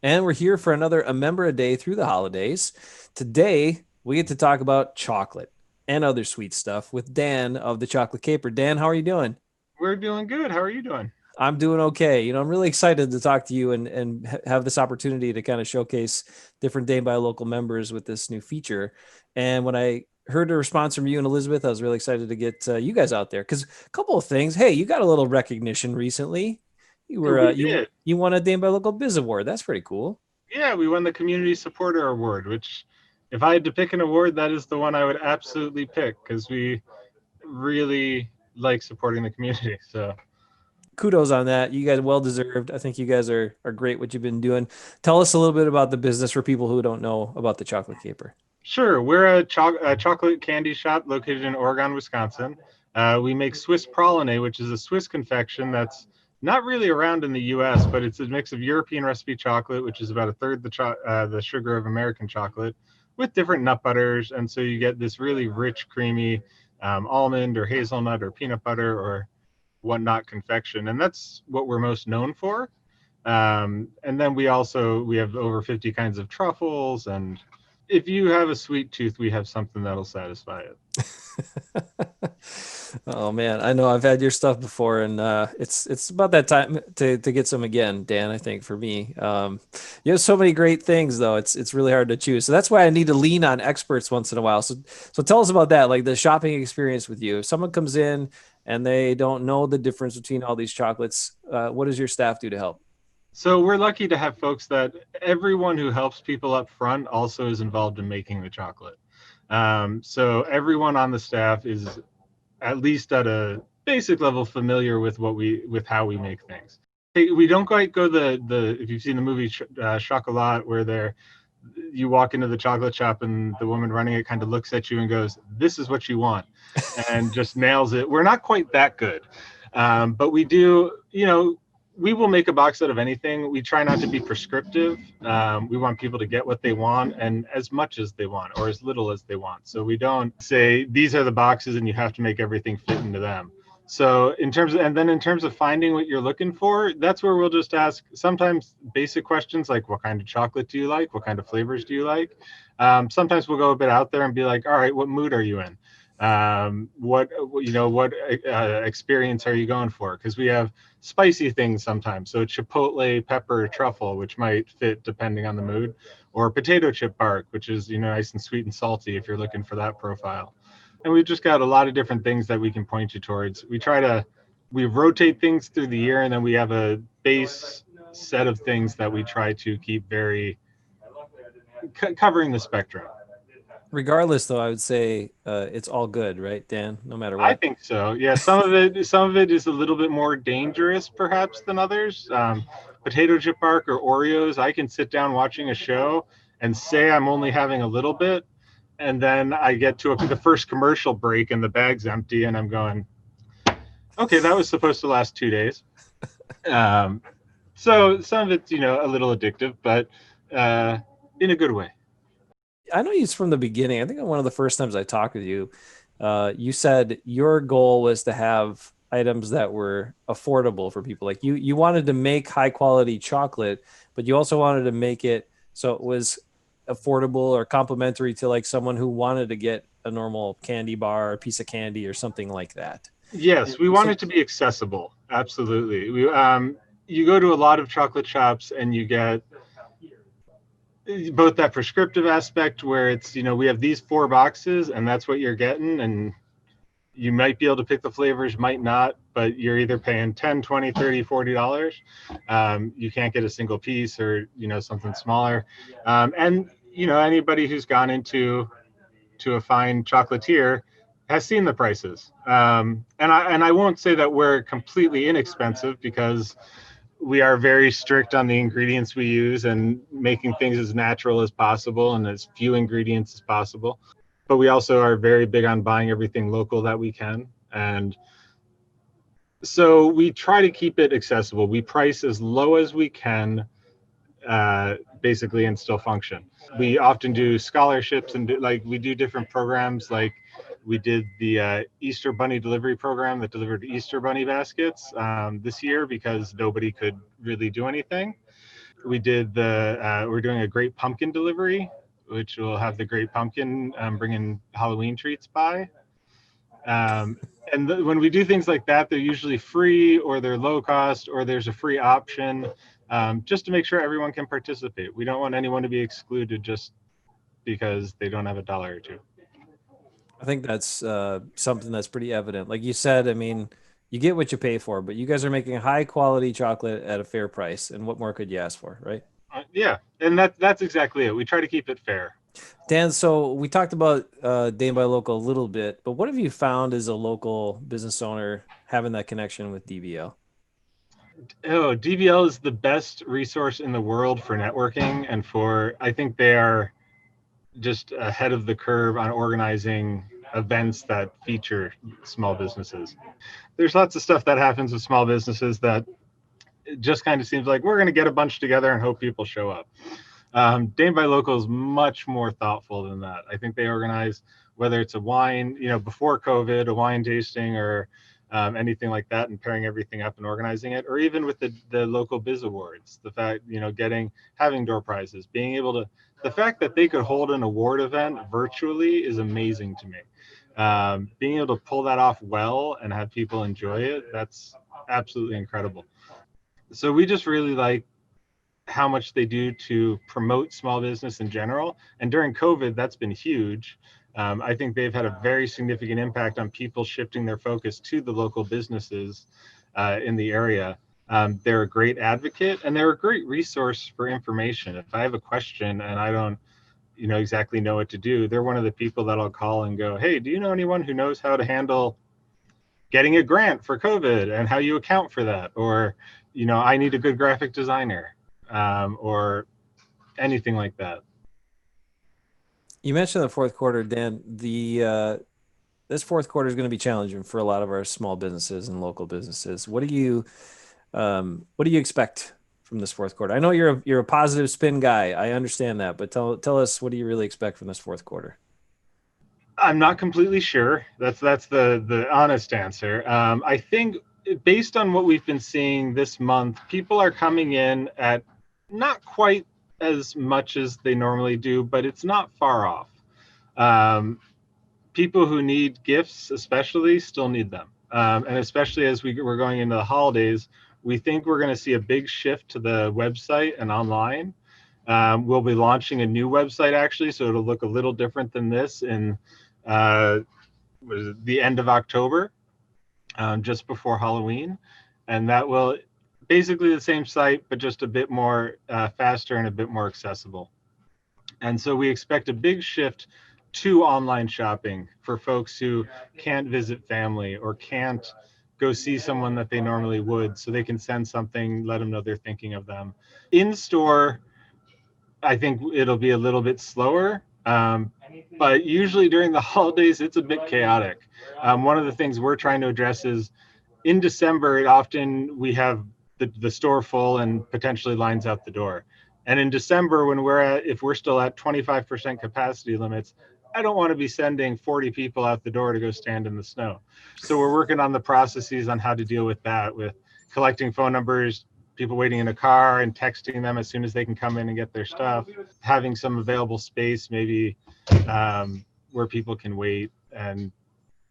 And we're here for another A Member a Day through the holidays. Today, we get to talk about chocolate and other sweet stuff with Dan of the Chocolate Caper. Dan, how are you doing? We're doing good. How are you doing? I'm doing okay. I'm really excited to talk to you and have this opportunity to kind of showcase different Dane Buy Local members with this new feature. And when I heard a response from you and Elizabeth, I was really excited to get you guys out there because a couple of things. Hey, you got a little recognition recently. You were We you did. you won a Dane Buy Local Biz Award. That's pretty cool. Yeah, we won the Community Supporter Award, which, if I had to pick an award, that is the one I would absolutely pick because we really like supporting the community. So, Kudos on that. You guys well deserved. I think you guys are great what you've been doing. Tell us a little bit about the business for people who don't know about the Chocolate Caper. sure, we're a chocolate candy shop located in Oregon, Wisconsin. We make Swiss praline, which is a Swiss confection that's not really around in the U.S., but it's a mix of European recipe chocolate, which is about a third the sugar of American chocolate, with different nut butters, and so you get this really rich, creamy almond or hazelnut or peanut butter or whatnot confection, and that's what we're most known for. And then we have over 50 kinds of truffles, and if you have a sweet tooth, we have something that'll satisfy it. Oh man, I know I've had your stuff before, and it's about that time to get some again, Dan. I think for me, you have so many great things though. It's really hard to choose. So that's why I need to lean on experts once in a while. So tell us about that, like the shopping experience with you. If someone comes in and they don't know the difference between all these chocolates, what does your staff do to help? So we're lucky to have folks that everyone who helps people up front also is involved in making the chocolate. So everyone on the staff is at least at a basic level familiar with with how we make things. Hey, we don't quite go the if you've seen the movie Chocolat, where you walk into the chocolate shop and the woman running it kind of looks at you and goes, "This is what you want," and just nails it. We're not quite that good, but we do. We will make a box out of anything. We try not to be prescriptive. We want people to get what they want and as much as they want or as little as they want. So we don't say these are the boxes and you have to make everything fit into them. So in terms of finding what you're looking for, that's where we'll just ask sometimes basic questions like what kind of chocolate do you like? What kind of flavors do you like? Sometimes we'll go a bit out there and be like, all right, what mood are you in? What experience are you going for? Because we have spicy things sometimes. So chipotle, pepper, truffle, which might fit depending on the mood, or potato chip bark, which is nice and sweet and salty if you're looking for that profile. And we've just got a lot of different things that we can point you towards. We rotate things through the year, and then we have a base set of things that we try to keep very covering the spectrum. Regardless, though, I would say it's all good, right, Dan? No matter I what. think so. Yeah, some of it is a little bit more dangerous, perhaps, than others. Potato chip bark or Oreos, I can sit down watching a show and say I'm only having a little bit, and then I get to the first commercial break and the bag's empty, and I'm going, okay, that was supposed to last 2 days. Um, so some of it's a little addictive, but uh, in a good way. I know you from the beginning. I think one of the first times I talked with you, you said your goal was to have items that were affordable for people. Like you wanted to make high quality chocolate, but you also wanted to make it so it was affordable or complimentary to like someone who wanted to get a normal candy bar, a piece of candy, or something like that. Yes, we want So it to be accessible. Absolutely. You go to a lot of chocolate shops and you get both that prescriptive aspect where it's, we have these four boxes and that's what you're getting. And you might be able to pick the flavors, might not, but you're either paying 10, 20, 30, $40. You can't get a single piece or, something smaller. And, anybody who's gone into a fine chocolatier has seen the prices. And I won't say that we're completely inexpensive because we are very strict on the ingredients we use and making things as natural as possible and as few ingredients as possible. But we also are very big on buying everything local that we can. And so we try to keep it accessible. We price as low as we can, basically, and still function. We often do scholarships and we do different programs. Like we did the Easter Bunny delivery program that delivered Easter Bunny baskets this year because nobody could really do anything. we're doing a great pumpkin delivery, which will have the great pumpkin bringing Halloween treats by. Um, and when we do things like that, they're usually free or they're low cost or there's a free option, just to make sure everyone can participate. We don't want anyone to be excluded just because they don't have a dollar or two. I think that's something that's pretty evident. Like you said, I mean, you get what you pay for, but you guys are making high quality chocolate at a fair price. And what more could you ask for, right? Yeah, and that's exactly it. We try to keep it fair. Dan, so we talked about Dane Buy Local a little bit, but what have you found as a local business owner having that connection with DBL? Oh, DBL is the best resource in the world for networking, and for I think they are just ahead of the curve on organizing events that feature small businesses. There's lots of stuff that happens with small businesses that it just kind of seems like we're going to get a bunch together and hope people show up. Dane by Local is much more thoughtful than that. I think they organize, whether it's a wine, before COVID, a wine tasting or anything like that, and pairing everything up and organizing it, or even with the local biz awards, the fact, having door prizes, being able to, the fact that they could hold an award event virtually is amazing to me. Being able to pull that off well and have people enjoy it, that's absolutely incredible. So we just really like how much they do to promote small business in general. And during COVID, that's been huge. I think they've had a very significant impact on people shifting their focus to the local businesses in the area. They're a great advocate and they're a great resource for information. If I have a question and I don't, exactly know what to do, they're one of the people that I'll call and go, hey, do you know anyone who knows how to handle getting a grant for COVID and how you account for that? Or, I need a good graphic designer, or anything like that. You mentioned the fourth quarter, Dan. The this fourth quarter is going to be challenging for a lot of our small businesses and local businesses. What do you expect from this fourth quarter? I know you're a positive spin guy. I understand that, but tell us, what do you really expect from this fourth quarter? I'm not completely sure. That's the honest answer. I think based on what we've been seeing this month, people are coming in at not quite as much as they normally do, but it's not far off. Um, People who need gifts, especially, still need them, and especially as we're going into the holidays, we think we're going to see a big shift to the website and online. We'll be launching a new website actually, so it'll look a little different than this in uh, the end of October, just before Halloween, and that will basically the same site, but just a bit more faster and a bit more accessible. And so we expect a big shift to online shopping for folks who can't visit family or can't go see someone that they normally would, so they can send something, let them know they're thinking of them. In store, I think it'll be a little bit slower, but usually during the holidays, it's a bit chaotic. One of the things we're trying to address is in December, it often we have the store full and potentially lines out the door. And in December, when if we're still at 25% capacity limits, I don't want to be sending 40 people out the door to go stand in the snow. So we're working on the processes on how to deal with that, with collecting phone numbers, people waiting in a car and texting them as soon as they can come in and get their stuff, having some available space, maybe where people can wait, and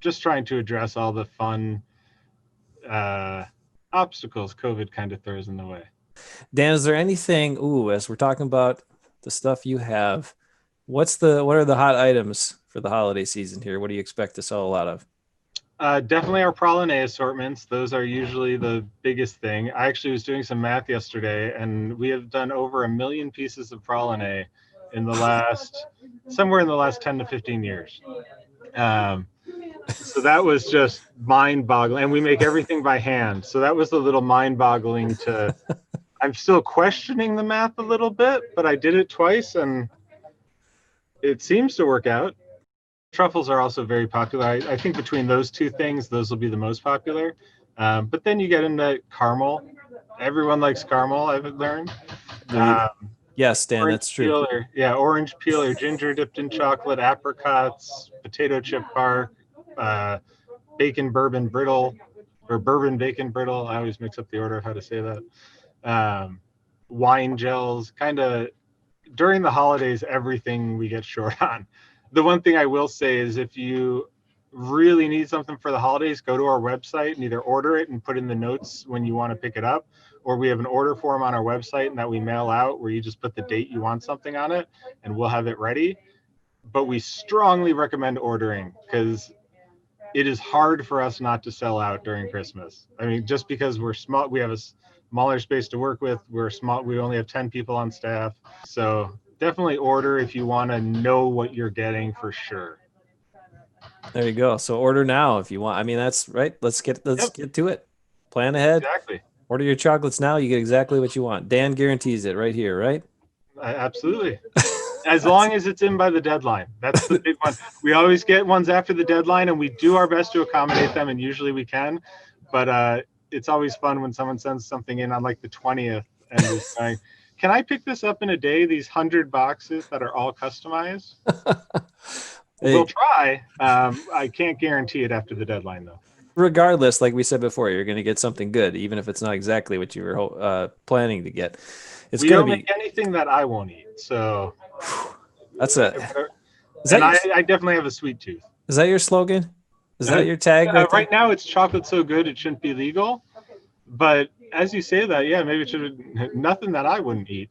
just trying to address all the fun uh, obstacles COVID kind of throws in the way. Dan, is there anything, ooh, as we're talking about the stuff you have, what are the hot items for the holiday season here? What do you expect to sell a lot of? Definitely our praline assortments. Those are usually the biggest thing. I actually was doing some math yesterday, and we have done over 1 million pieces of praline in the last, somewhere in the last 10 to 15 years. Um, so that was just mind boggling. And we make everything by hand. So that was a little mind boggling to, I'm still questioning the math a little bit, but I did it twice and it seems to work out. Truffles are also very popular. I think between those two things, those will be the most popular. But then you get into caramel. Everyone likes caramel, I've learned. Agreed. Yes, Dan, Orange that's true. peel or orange peel or ginger dipped in chocolate, apricots, potato chip bark, uh, bacon bourbon brittle, or bourbon bacon brittle. I always mix up the order of how to say that. Um, wine gels, kind of during the holidays, everything we get short on. The one thing I will say is if you really need something for the holidays, go to our website and either order it and put in the notes when you want to pick it up, or we have an order form on our website and that we mail out where you just put the date you want something on it and we'll have it ready. But we strongly recommend ordering because it is hard for us not to sell out during Christmas. I mean, just because we're small, we have a smaller space to work with. We're small. We only have 10 people on staff. So definitely order if you want to know what you're getting for sure. There you go. So order now if you want. I mean, that's right. Let's Yep, get to it. Plan ahead. exactly. Order your chocolates now. You get exactly what you want. Dan guarantees it right here, right? Absolutely. As long as it's in by the deadline. That's the big one. We always get ones after the deadline and we do our best to accommodate them and usually we can. But it's always fun when someone sends something in on like the 20th and is going, can I pick this up in a day? These 100 boxes that are all customized. We'll Hey, try. I can't guarantee it after the deadline though. regardless, like we said before, you're going to get something good, even if it's not exactly what you were planning to get. It's We going to don't make be. anything that I won't eat. So, That's a. Is that and your I definitely have a sweet tooth. is that your slogan? Is that your tag right there? Right now, it's chocolate so good it shouldn't be legal. But as you say that, yeah, maybe it should. Nothing that I wouldn't eat.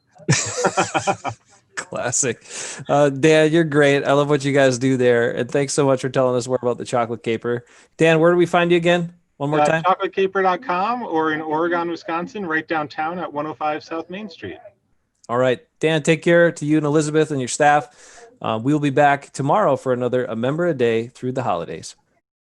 Classic. Dan, you're great. I love what you guys do there. And thanks so much for telling us more about the chocolate caper. Dan, where do we find you again? One more time. ChocolateCaper.com or in Oregon, Wisconsin, right downtown at 105 South Main Street. All right. Dan, take care to you and Elizabeth and your staff. We will be back tomorrow for another A Member a Day through the holidays.